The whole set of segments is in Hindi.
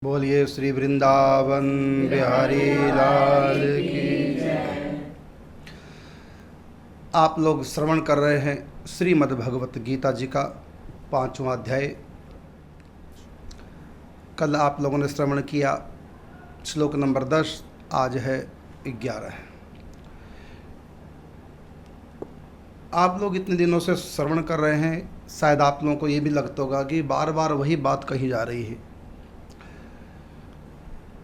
बोलिए श्री वृंदावन बिहारी लाल की जय। आप लोग श्रवण कर रहे हैं श्रीमद् भगवत गीता जी का 5वां अध्याय। कल आप लोगों ने श्रवण किया श्लोक नंबर 10, आज है 11। आप लोग इतने दिनों से श्रवण कर रहे हैं, शायद आप लोगों को ये भी लगता होगा कि बार बार वही बात कही जा रही है।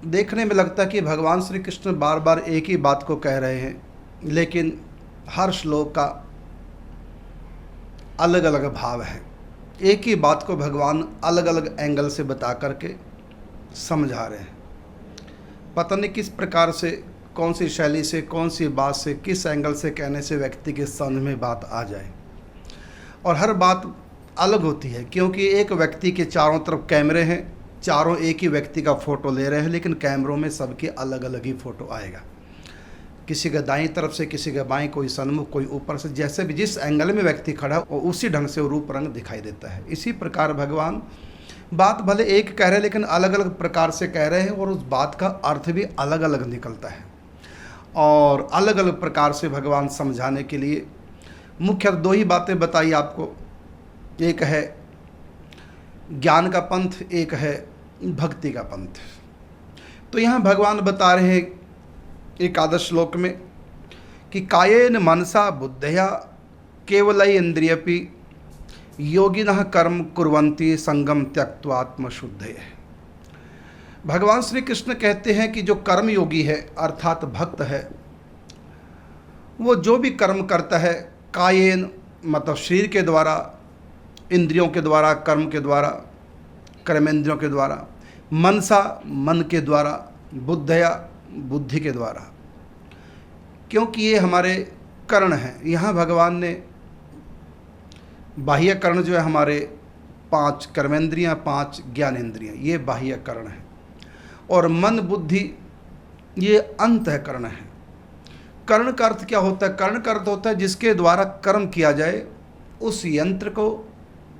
देखने में लगता है कि भगवान श्री कृष्ण बार बार एक ही बात को कह रहे हैं, लेकिन हर श्लोक का अलग अलग भाव है। एक ही बात को भगवान अलग अलग एंगल से बता करके समझा रहे हैं। पता नहीं किस प्रकार से, कौन सी शैली से, कौन सी बात से, किस एंगल से कहने से व्यक्ति के समझ में बात आ जाए। और हर बात अलग होती है, क्योंकि एक व्यक्ति के चारों तरफ कैमरे हैं, चारों एक ही व्यक्ति का फ़ोटो ले रहे हैं, लेकिन कैमरों में सबके अलग अलग ही फ़ोटो आएगा। किसी का दाईं तरफ से, किसी का बाईं, कोई सन्मुख, कोई ऊपर से, जैसे भी जिस एंगल में व्यक्ति खड़ा वो उसी ढंग से रूप रंग दिखाई देता है। इसी प्रकार भगवान बात भले एक कह रहे हैं, लेकिन अलग अलग प्रकार से कह रहे हैं, और उस बात का अर्थ भी अलग अलग निकलता है। और अलग अलग प्रकार से भगवान समझाने के लिए मुख्य दो ही बातें बताई आपको। एक है ज्ञान का पंथ, एक है भक्ति का पंथ। तो यहाँ भगवान बता रहे हैं एकादश श्लोक में कि कायेन मनसा बुद्धया केवलई इंद्रियपि योगिनः कर्म कुर्वन्ति संगम त्यक्त्वा आत्मशुद्धये। भगवान श्री कृष्ण कहते हैं कि जो कर्म योगी है अर्थात भक्त है, वो जो भी कर्म करता है, कायेन मतलब शरीर के द्वारा, इंद्रियों के द्वारा, कर्म के द्वारा, कर्मेंद्रियों के द्वारा, मनसा मन के द्वारा, बुद्धया बुद्धि के द्वारा, क्योंकि ये हमारे कर्ण हैं। यहाँ भगवान ने बाह्य कर्ण जो है हमारे 5 कर्मेंद्रियाँ, 5 ज्ञानेंद्रियाँ, ये बाह्य कर्ण है। और मन बुद्धि ये अंतःकरण है। कर्ण का अर्थ क्या होता है? कर्ण का अर्थ होता है जिसके द्वारा कर्म किया जाए, उस यंत्र को,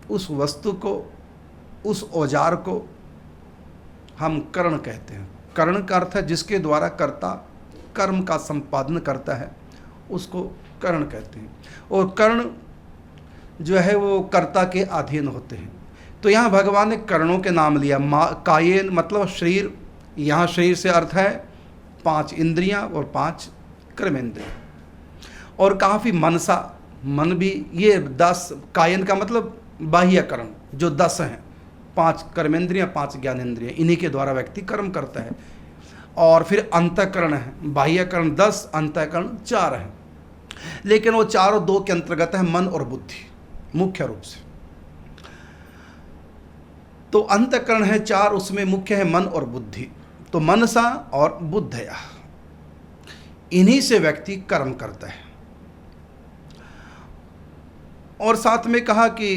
उस वस्तु को, उस औजार को हम कर्ण कहते हैं। कर्ण का अर्थ है जिसके द्वारा कर्ता कर्म का संपादन करता है, उसको कर्ण कहते हैं। और कर्ण जो है वो कर्ता के अधीन होते हैं। तो यहाँ भगवान ने कर्णों के नाम लिया। कायेन मतलब शरीर, यहाँ शरीर से अर्थ है 5 इंद्रियाँ और 5 कर्मेंद्रियाँ। और काफ़ी मनसा, मन भी, ये 10 कायन का मतलब बाह्य कर्ण जो 10 हैं, 5 कर्मेंद्रियाँ, 5 ज्ञानेंद्रियाँ, इन्हीं के द्वारा व्यक्ति कर्म करता है। और फिर अंतःकरण है, बाह्यकरण 10, अंतःकरण 4 हैं, लेकिन वो चारों 2 के अंतर्गत है, मन और बुद्धि मुख्य रूप से। तो अंतःकरण है 4, उसमें मुख्य है मन और बुद्धि। तो मनसा और बुद्धया, इन्हीं से व्यक्ति कर्म करता है। और साथ में कहा कि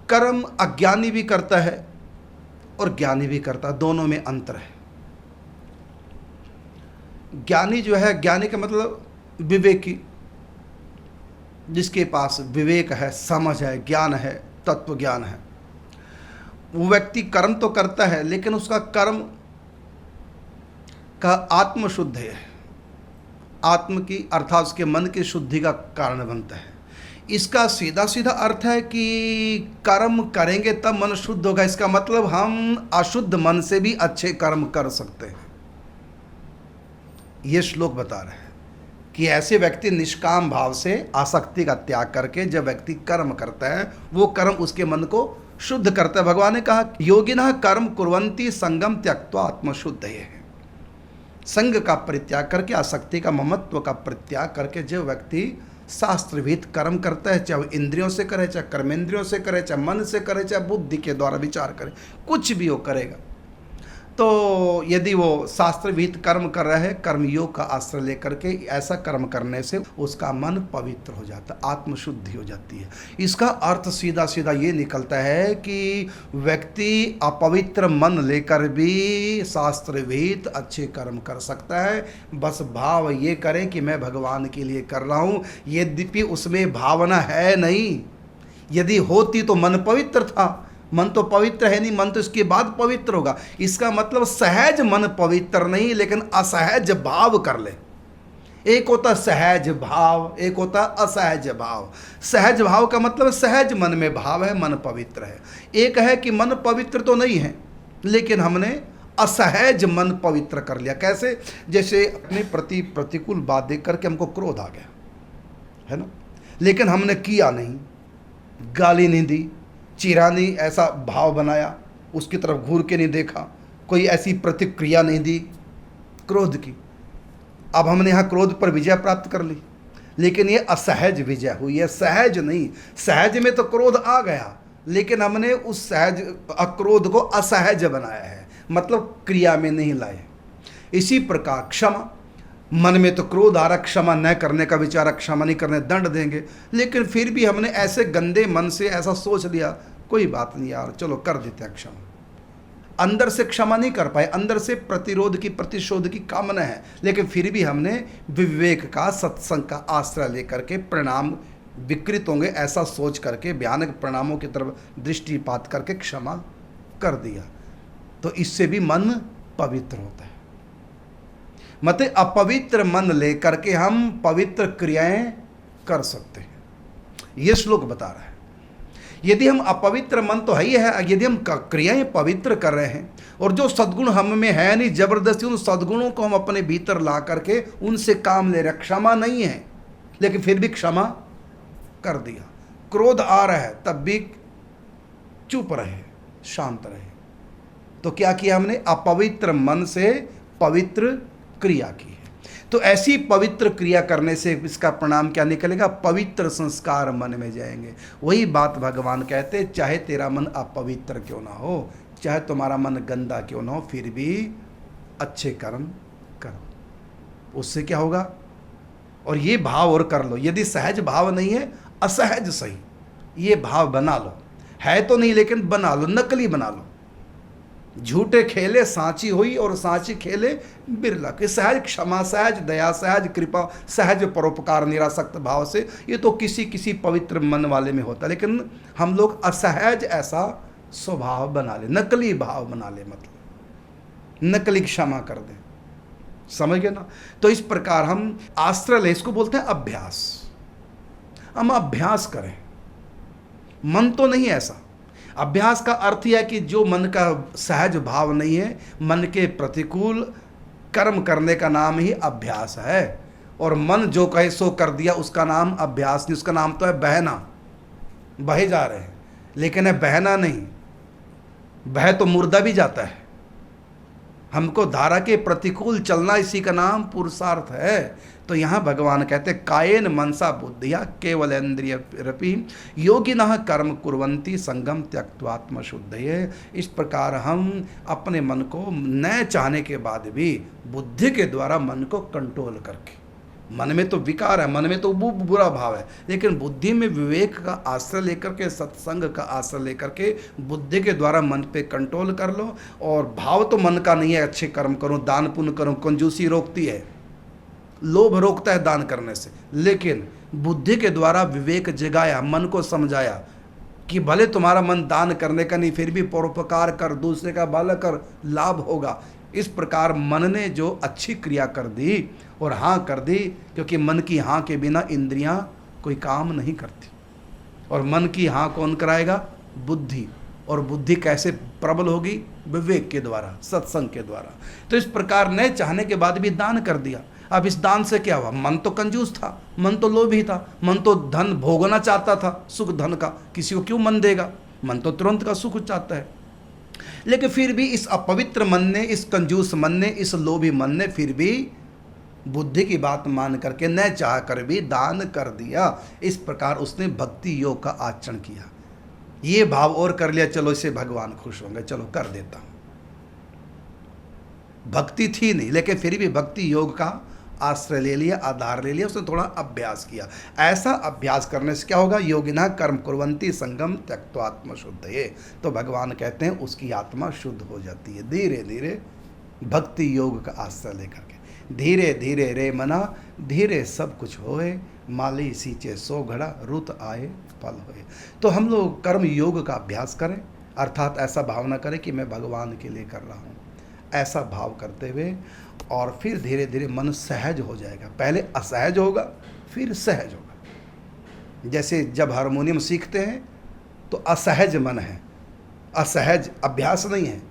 कर्म अज्ञानी भी करता है और ज्ञानी भी करता है, दोनों में अंतर है। ज्ञानी जो है, ज्ञानी का मतलब विवेकी, जिसके पास विवेक है, समझ है, ज्ञान है, तत्व ज्ञान है, वो व्यक्ति कर्म तो करता है, लेकिन उसका कर्म का आत्मशुद्ध है, आत्म की अर्थात उसके मन की शुद्धि का कारण बनता है। इसका सीधा सीधा अर्थ है कि कर्म करेंगे तब मन शुद्ध होगा। इसका मतलब हम अशुद्ध मन से भी अच्छे कर्म कर सकते हैं। ये श्लोक बता रहे हैं कि ऐसे व्यक्ति निष्काम भाव से आसक्ति का त्याग करके जब व्यक्ति कर्म करता है, वो कर्म उसके मन को शुद्ध करता है। भगवान ने कहा योगिनः कर्म कुर्वन्ति संगम त्यक्त्वा आत्मशुद्धये। संग का परित्याग करके, आसक्ति का, ममत्व का परित्याग करके जो व्यक्ति शास्त्रविहित कर्म करता है, चाहे वो इंद्रियों से करे, चाहे कर्मेंद्रियों से करे, चाहे मन से करे, चाहे बुद्धि के द्वारा विचार करे, कुछ भी वो करेगा, तो यदि वो शास्त्र विहित कर्म कर रहा है, कर्मयोग का आश्रय लेकर के, ऐसा कर्म करने से उसका मन पवित्र हो जाता है, आत्मशुद्धि हो जाती है। इसका अर्थ सीधा सीधा ये निकलता है कि व्यक्ति अपवित्र मन लेकर भी शास्त्र विहित अच्छे कर्म कर सकता है। बस भाव ये करे कि मैं भगवान के लिए कर रहा हूँ, यद्यपि उसमें भावना है नहीं। यदि होती तो मन पवित्र था, मन तो पवित्र है नहीं, मन तो इसके बाद पवित्र होगा। इसका मतलब सहज मन पवित्र नहीं, लेकिन असहज भाव कर ले। एक होता सहज भाव, एक होता असहज भाव। सहज भाव का मतलब सहज मन में भाव है, मन पवित्र है। एक है कि मन पवित्र तो नहीं है, लेकिन हमने असहज मन पवित्र कर लिया। कैसे? जैसे अपने प्रति प्रतिकूल बात देख करके हमको क्रोध आ गया, है ना, लेकिन हमने किया नहीं, गाली नहीं दी, चिढ़ा नहीं, ऐसा भाव बनाया, उसकी तरफ घूर के नहीं देखा, कोई ऐसी प्रतिक्रिया नहीं दी क्रोध की। अब हमने यहाँ क्रोध पर विजय प्राप्त कर ली, लेकिन ये असहज विजय हुई है, सहज नहीं। सहज में तो क्रोध आ गया, लेकिन हमने उस सहज अक्रोध को असहज बनाया है, मतलब क्रिया में नहीं लाए। इसी प्रकार क्षमा, मन में तो क्रोध आ रहा, क्षमा न करने का विचार, क्षमा नहीं करने दंड देंगे, लेकिन फिर भी हमने ऐसे गंदे मन से ऐसा सोच लिया, कोई बात नहीं यार, चलो कर देते हैं क्षमा। अंदर से क्षमा नहीं कर पाए, अंदर से प्रतिरोध की प्रतिशोध की कामना है, लेकिन फिर भी हमने विवेक का, सत्संग का आश्रय लेकर के परिणाम विकृत होंगे ऐसा सोच करके, भयानक परिणामों की तरफ दृष्टिपात करके क्षमा कर दिया, तो इससे भी मन पवित्र होता है। मतलब अपवित्र मन लेकर के हम पवित्र क्रियाएं कर सकते हैं, ये श्लोक बता रहा है। यदि हम अपवित्र मन तो है ही है, यदि हम क्रियाएं पवित्र कर रहे हैं और जो सद्गुण हम में है नहीं, जबरदस्ती उन सद्गुणों को हम अपने भीतर ला करके उनसे काम ले रहे, क्षमा नहीं है, लेकिन फिर भी क्षमा कर दिया। क्रोध आ रहा है तब भी चुप रहे, शांत रहे, तो क्या किया हमने? अपवित्र मन से पवित्र क्रिया की है। तो ऐसी पवित्र क्रिया करने से इसका परिणाम क्या निकलेगा? पवित्र संस्कार मन में जाएंगे। वही बात भगवान कहते, चाहे तेरा मन अपवित्र क्यों ना हो, चाहे तुम्हारा मन गंदा क्यों ना हो, फिर भी अच्छे कर्म करो, उससे क्या होगा? और ये भाव और कर लो। यदि सहज भाव नहीं है, असहज सही, ये भाव बना लो, है तो नहीं लेकिन बना लो, नकली बना लो। झूठे खेले सांची हुई और सांची खेले बिरला के। सहज क्षमा, सहज दया, सहज कृपा, सहज परोपकार निरासक्त भाव से, ये तो किसी किसी पवित्र मन वाले में होता है, लेकिन हम लोग असहज ऐसा स्वभाव बना ले, नकली भाव बना ले, मतलब नकली क्षमा कर दें, समझ गए ना? तो इस प्रकार हम आश्रय ले, इसको बोलते हैं अभ्यास। हम अभ्यास करें, मन तो नहीं ऐसा। अभ्यास का अर्थ यह है कि जो मन का सहज भाव नहीं है, मन के प्रतिकूल कर्म करने का नाम ही अभ्यास है। और मन जो कहे सो कर दिया, उसका नाम अभ्यास नहीं, उसका नाम तो है बहना। बहे जा रहे हैं, लेकिन है बहना नहीं, बह तो मुर्दा भी जाता है। हमको धारा के प्रतिकूल चलना, इसी का नाम पुरुषार्थ है। तो यहाँ भगवान कहते, कायेन मनसा बुद्धिया केवल इंद्रिय रपि योगिनः कर्म कुर्वन्ति संगम त्यक्त्वात्म शुद्धये। इस प्रकार हम अपने मन को न चाहने के बाद भी बुद्धि के द्वारा मन को कंट्रोल करके, मन में तो विकार है, मन में तो बुरा भाव है, लेकिन बुद्धि में विवेक का आश्रय लेकर के, सत्संग का आश्रय लेकर के बुद्धि के द्वारा मन पे कंट्रोल कर लो। और भाव तो मन का नहीं है, अच्छे कर्म करूं, दान पुण्य करूं, कंजूसी रोकती है, लोभ रोकता है दान करने से, लेकिन बुद्धि के द्वारा विवेक जगाया, मन को समझाया कि भले तुम्हारा मन दान करने का नहीं, फिर भी परोपकार कर, दूसरे का भला कर, लाभ होगा। इस प्रकार मन ने जो अच्छी क्रिया कर दी और हाँ कर दी, क्योंकि मन की हाँ के बिना इंद्रियां कोई काम नहीं करती, और मन की हाँ कौन कराएगा? बुद्धि। और बुद्धि कैसे प्रबल होगी? विवेक के द्वारा, सत्संग के द्वारा। तो इस प्रकार ने चाहने के बाद भी दान कर दिया। अब इस दान से क्या हुआ? मन तो कंजूस था, मन तो लोभी था, मन तो धन भोगना चाहता था, सुख धन का। किसी को क्यों मन देगा? मन तो तुरंत का सुख चाहता है। लेकिन फिर भी इस अपवित्र मन ने, इस कंजूस मन ने, इस लोभी मन ने फिर भी बुद्धि की बात मान करके न चाह कर भी दान कर दिया। इस प्रकार उसने भक्ति योग का आचरण किया, ये भाव और कर लिया, चलो इससे भगवान खुश होंगे, चलो कर देता हूं। भक्ति थी नहीं, लेकिन फिर भी भक्ति योग का आश्रय ले लिया, आधार ले लिया, उसने थोड़ा अभ्यास किया। ऐसा अभ्यास करने से क्या होगा? योगिना कर्म कुर्वन्ति संगम त्यक्त्वात्म शुद्धये। तो भगवान कहते हैं उसकी आत्मा शुद्ध हो जाती है धीरे धीरे, भक्ति योग का आश्रय लेकर के। धीरे धीरे रे मना, धीरे सब कुछ होए, माली सींचे सो घड़ा, रुत आए फल होए। तो हम लोग कर्म योग का अभ्यास करें, अर्थात ऐसा भावना करें कि मैं भगवान के लिए कर रहा हूँ, ऐसा भाव करते हुए, और फिर धीरे धीरे मन सहज हो जाएगा। पहले असहज होगा, फिर सहज होगा। जैसे जब हारमोनियम सीखते हैं तो असहज मन है, असहज अभ्यास नहीं है।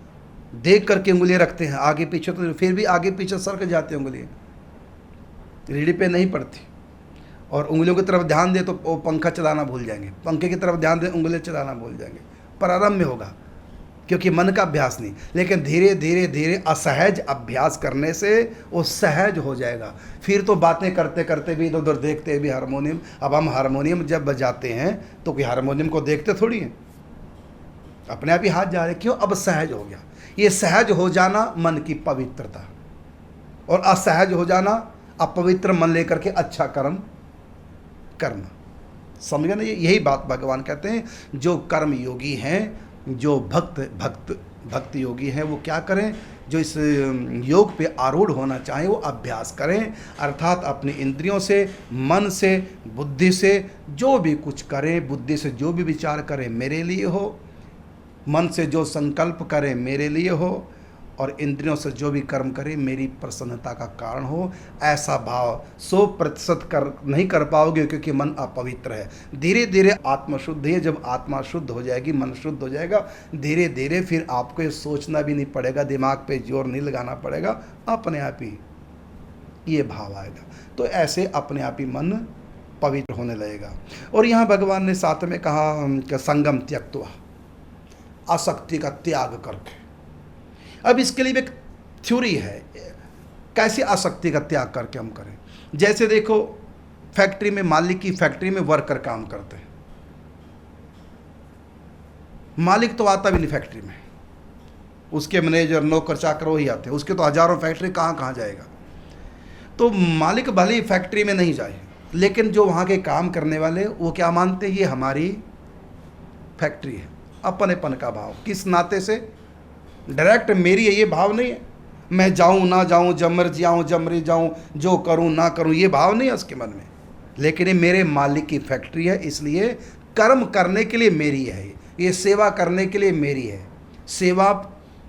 देख करके उंगलियां रखते हैं आगे पीछे, तो फिर भी आगे पीछे सरक जाती हैं उंगलियां, रीढ़ी पे नहीं पड़ती। और उंगलियों की तरफ ध्यान दे तो वो पंखा चलाना भूल जाएंगे, पंखे की तरफ ध्यान दे उंगलियां चलाना भूल जाएंगे। प्रारंभ में होगा क्योंकि मन का अभ्यास नहीं, लेकिन धीरे धीरे धीरे असहज अभ्यास करने से वो सहज हो जाएगा। फिर तो बातें करते करते भी, इधर उधर देखते भी हारमोनियम। अब हम हारमोनियम जब बजाते हैं तो कोई हारमोनियम को देखते थोड़ी हैं, अपने आप ही हाथ जा रहे। क्यों? अब सहज हो गया। ये सहज हो जाना मन की पवित्रता, और असहज हो जाना अपवित्र मन लेकर के अच्छा कर्म करना। समझ गए ना? यही बात भगवान कहते हैं, जो कर्म योगी हैं, जो भक्त योगी हैं, वो क्या करें? जो इस योग पे आरूढ़ होना चाहें वो अभ्यास करें, अर्थात अपनी इंद्रियों से, मन से, बुद्धि से जो भी कुछ करें, बुद्धि से जो भी विचार करें मेरे लिए हो, मन से जो संकल्प करें मेरे लिए हो, और इंद्रियों से जो भी कर्म करें मेरी प्रसन्नता का कारण हो। ऐसा भाव 100% नहीं कर पाओगे क्योंकि मन अपवित्र है। धीरे धीरे आत्मा शुद्ध है, जब आत्मा शुद्ध हो जाएगी, मन शुद्ध हो जाएगा, धीरे धीरे फिर आपको ये सोचना भी नहीं पड़ेगा, दिमाग पे जोर नहीं लगाना पड़ेगा, अपने आप ही ये भाव आएगा। तो ऐसे अपने आप ही मन पवित्र होने लगेगा। और यहाँ भगवान ने साथ में कहा कि संगम त्यक्त्वा, आसक्ति का त्याग करके। अब इसके लिए एक थ्योरी है, कैसे आसक्ति का त्याग करके हम करें। जैसे देखो, फैक्ट्री में, मालिक की फैक्ट्री में वर्कर काम करते हैं, मालिक तो आता भी नहीं फैक्ट्री में, उसके मैनेजर, नौकर चाकर वही आते हैं, उसके तो हजारों फैक्ट्री कहाँ कहाँ जाएगा। तो मालिक भले ही फैक्ट्री में नहीं जाए, लेकिन जो वहाँ के काम करने वाले वो क्या मानते हैं, ये हमारी फैक्ट्री है। अपनेपन का भाव, किस नाते से? डायरेक्ट मेरी है ये भाव नहीं है, मैं जाऊं ना जाऊं, जब मर्जी आऊं जब मर्जी जाऊं, जो करूं ना करूं, ये भाव नहीं है उसके मन में। लेकिन ये मेरे मालिक की फैक्ट्री है, इसलिए कर्म करने के लिए मेरी है, ये सेवा करने के लिए मेरी है, सेवा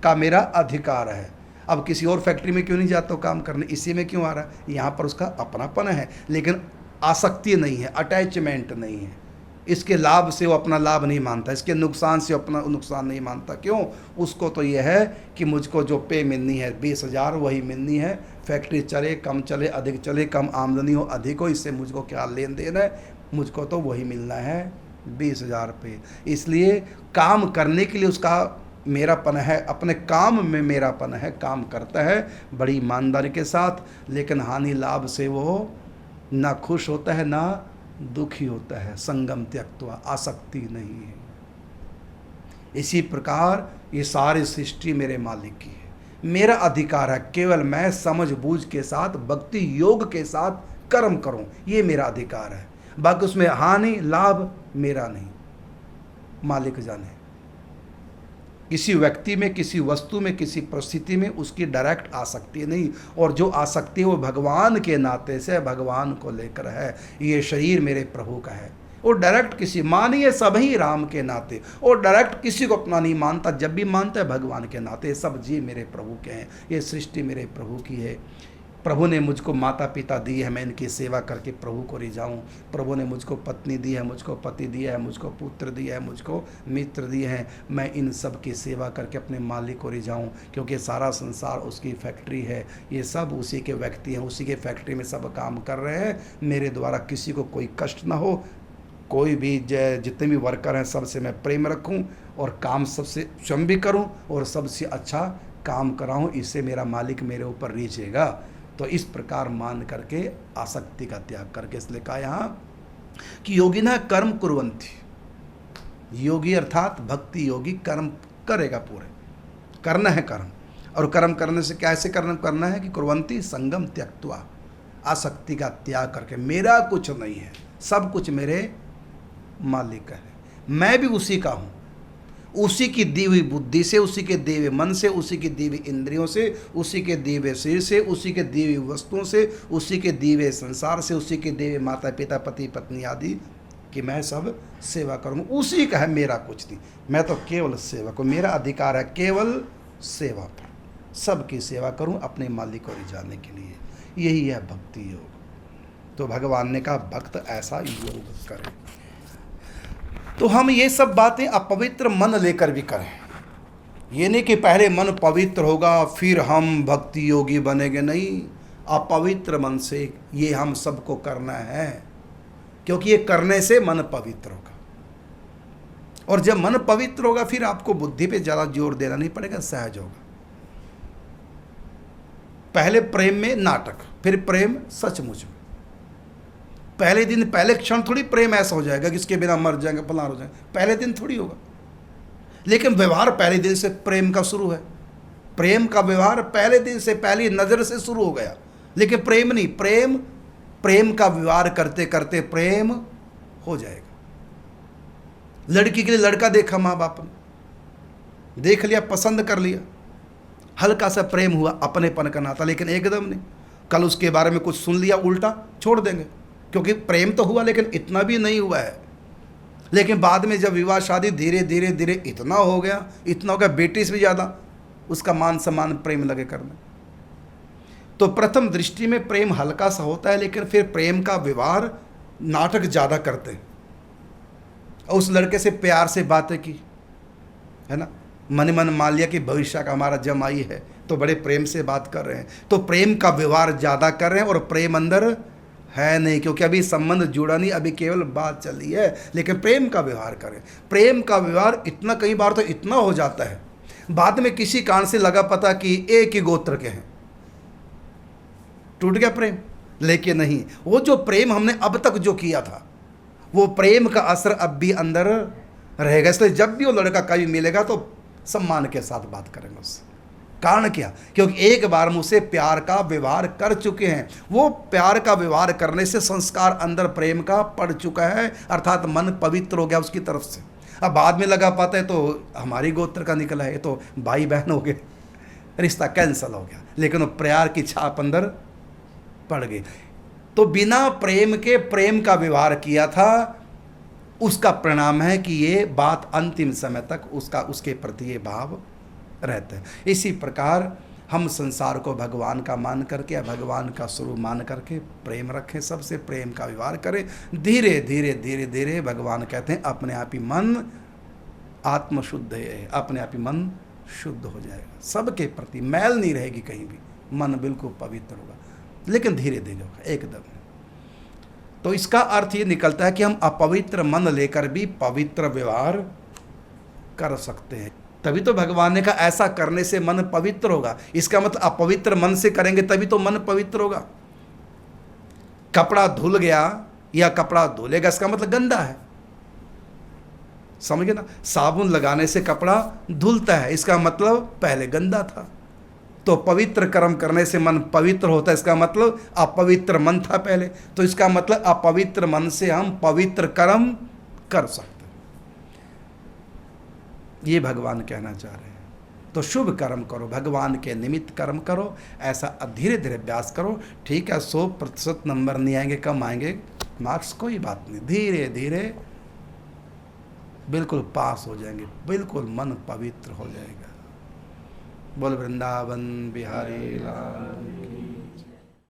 का मेरा अधिकार है। अब किसी और फैक्ट्री में क्यों नहीं जाता काम करने, इसी में क्यों आ रहा है? यहाँ पर उसका अपनापन है, लेकिन आसक्ति नहीं है, अटैचमेंट नहीं है। इसके लाभ से वो अपना लाभ नहीं मानता, इसके नुकसान से अपना नुकसान नहीं मानता। क्यों? उसको तो ये है कि मुझको जो पे मिलनी है 20,000 वही मिलनी है, फैक्ट्री चले कम चले अधिक चले, कम आमदनी हो अधिक हो, इससे मुझको क्या लेन देन है, मुझको तो वही मिलना है 20,000 रुपये। इसलिए काम करने के लिए उसका मेरापन है, अपने काम में मेरापन है, काम करता है बड़ी ईमानदारी के साथ, लेकिन हानि लाभ से वो ना खुश होता है ना दुखी होता है। संगम त्यक्त्वा, आसक्ति नहीं है। इसी प्रकार ये सारी सृष्टि मेरे मालिक की है, मेरा अधिकार है, केवल मैं समझ बूझ के साथ, भक्ति योग के साथ कर्म करूं, ये मेरा अधिकार है। बाकी उसमें हानि लाभ मेरा नहीं, मालिक जाने। किसी व्यक्ति में, किसी वस्तु में, किसी परिस्थिति में उसकी डायरेक्ट आसक्ति नहीं, और जो आसक्ति वो भगवान के नाते से, भगवान को लेकर है। ये शरीर मेरे प्रभु का है, और डायरेक्ट किसी, मानिए सभी राम के नाते, और डायरेक्ट किसी को अपना नहीं मानता, जब भी मानता है भगवान के नाते। सब जीव मेरे प्रभु के हैं, ये सृष्टि मेरे प्रभु की है। प्रभु ने मुझको माता पिता दी है, मैं इनकी सेवा करके प्रभु को रिझाऊं। प्रभु ने मुझको पत्नी दी है, मुझको पति दिया है, मुझको पुत्र दिया है, मुझको मित्र दिए हैं, मैं इन सब की सेवा करके अपने मालिक को रिझाऊं, क्योंकि सारा संसार उसकी फैक्ट्री है, ये सब उसी के व्यक्ति हैं, उसी के फैक्ट्री में सब काम कर रहे हैं। मेरे द्वारा किसी को कोई कष्ट ना हो, कोई भी जितने भी वर्कर हैं सबसे मैं प्रेम रखूं, और काम सबसे स्वयं भी करूं, और सबसे अच्छा काम कराऊं, इससे मेरा मालिक मेरे ऊपर रीझेगा। तो इस प्रकार मान करके आसक्ति का त्याग करके, इसलिए कहा यहाँ कि योगिना कर्म कुर्वन्ति। योगी अर्थात भक्ति योगी कर्म करेगा, पूरे करना है कर्म। और कर्म करने से कैसे कर्म करना है कि कुर्वन्ति संगम त्यक्त्वा, आसक्ति का त्याग करके। मेरा कुछ नहीं है, सब कुछ मेरे मालिक का है, मैं भी उसी का हूँ, उसी की दी हुई बुद्धि से, उसी के दिए हुए मन से, उसी की दी हुई इंद्रियों से, उसी के दिए हुए शरीर से, उसी के दिए हुई वस्तुओं से, उसी के दिए हुए संसार से, उसी के दिए हुए माता पिता पति पत्नी आदि कि मैं सब सेवा करूँगा, उसी का है, मेरा कुछ नहीं, मैं तो केवल सेवक हूँ, मेरा अधिकार है केवल सेवा पर, सबकी सेवा करूँ अपने मालिक को रिझाने के लिए। यही है भक्ति योग। तो भगवान ने कहा भक्त ऐसा योग करे। तो हम ये सब बातें अपवित्र मन लेकर भी करें, ये नहीं कि पहले मन पवित्र होगा फिर हम भक्ति योगी बनेंगे, नहीं, अपवित्र मन से ये हम सबको करना है, क्योंकि ये करने से मन पवित्र होगा। और जब मन पवित्र होगा फिर आपको बुद्धि पे ज़्यादा जोर देना नहीं पड़ेगा, सहज होगा। पहले प्रेम में नाटक, फिर प्रेम सचमुच में। पहले दिन पहले क्षण थोड़ी प्रेम ऐसा हो जाएगा कि इसके बिना मर जाएंगे, फलां हो जाएंगे, पहले दिन थोड़ी होगा। लेकिन व्यवहार पहले दिन से प्रेम का शुरू है, प्रेम का व्यवहार पहले दिन से, पहली नज़र से शुरू हो गया। लेकिन प्रेम नहीं, प्रेम का व्यवहार करते करते प्रेम हो जाएगा। लड़की के लिए लड़का देखा माँ बाप ने, देख लिया, पसंद कर लिया, हल्का सा प्रेम हुआ, अपनेपन का नाता, लेकिन एकदम नहीं। कल उसके बारे में कुछ सुन लिया उल्टा, छोड़ देंगे, क्योंकि प्रेम तो हुआ लेकिन इतना भी नहीं हुआ है। लेकिन बाद में जब विवाह शादी धीरे धीरे धीरे इतना हो गया, बेटी से भी ज़्यादा उसका मान सम्मान प्रेम लगे करने। तो प्रथम दृष्टि में प्रेम हल्का सा होता है, लेकिन फिर प्रेम का व्यवहार नाटक ज़्यादा करते हैं। और उस लड़के से प्यार से बातें की, है ना, मन मन मान लिया कि भविष्य का हमारा जमाई है, तो बड़े प्रेम से बात कर रहे हैं, तो प्रेम का व्यवहार ज़्यादा कर रहे हैं और प्रेम अंदर है नहीं, क्योंकि अभी संबंध जुड़ा नहीं, अभी केवल बात चली है। लेकिन प्रेम का व्यवहार करें, प्रेम का व्यवहार इतना, कई बार तो इतना हो जाता है, बाद में किसी कारण से लगा पता कि एक ही गोत्र के हैं, टूट गया प्रेम। लेकिन नहीं, वो जो प्रेम हमने अब तक जो किया था, वो प्रेम का असर अब भी अंदर रहेगा। इसलिए जब भी वो लड़का कभी मिलेगा तो सम्मान के साथ बात करेंगे उससे। कारण क्या? क्योंकि एक बार मुझसे प्यार का व्यवहार कर चुके हैं, वो प्यार का व्यवहार करने से संस्कार अंदर प्रेम का पड़ चुका है, अर्थात मन पवित्र हो गया उसकी तरफ से। अब बाद में लगा पाता है तो हमारी गोत्र का निकला है, तो भाई बहन हो गए, रिश्ता कैंसिल हो गया, लेकिन वो प्यार की छाप अंदर पड़ गई। तो बिना प्रेम के प्रेम का व्यवहार किया था, उसका परिणाम है कि ये बात अंतिम समय तक उसके प्रति ये भाव रहते हैं। इसी प्रकार हम संसार को भगवान का मान करके या भगवान का स्वरूप मान करके प्रेम रखें, सबसे प्रेम का व्यवहार करें। धीरे धीरे धीरे धीरे भगवान कहते हैं अपने आप ही मन आत्मशुद्ध है, अपने आप ही मन शुद्ध हो जाएगा, सबके प्रति मैल नहीं रहेगी कहीं भी, मन बिल्कुल पवित्र होगा। लेकिन धीरे धीरे होगा, एकदम। तो इसका अर्थ ये निकलता है कि हम अपवित्र मन लेकर भी पवित्र व्यवहार कर सकते हैं। तभी तो भगवान ने कहा ऐसा करने से मन पवित्र होगा। इसका मतलब अपवित्र मन से करेंगे तभी तो मन पवित्र होगा। कपड़ा धुल गया या कपड़ा धुलेगा, इसका मतलब गंदा है, समझ गए ना। साबुन लगाने से कपड़ा धुलता है, इसका मतलब पहले गंदा था। तो पवित्र कर्म करने से मन पवित्र होता है, इसका मतलब अपवित्र मन था पहले, तो इसका मतलब अपवित्र मन से हम पवित्र कर्म कर सकते हैं। ये भगवान कहना चाह रहे हैं। तो शुभ कर्म करो, भगवान के निमित्त कर्म करो, ऐसा धीरे धीरे अभ्यास करो। ठीक है, 100% नंबर नहीं आएंगे, कम आएंगे मार्क्स, कोई बात नहीं, धीरे धीरे बिल्कुल पास हो जाएंगे, बिल्कुल मन पवित्र हो जाएगा। बोल वृंदावन बिहारी लाल।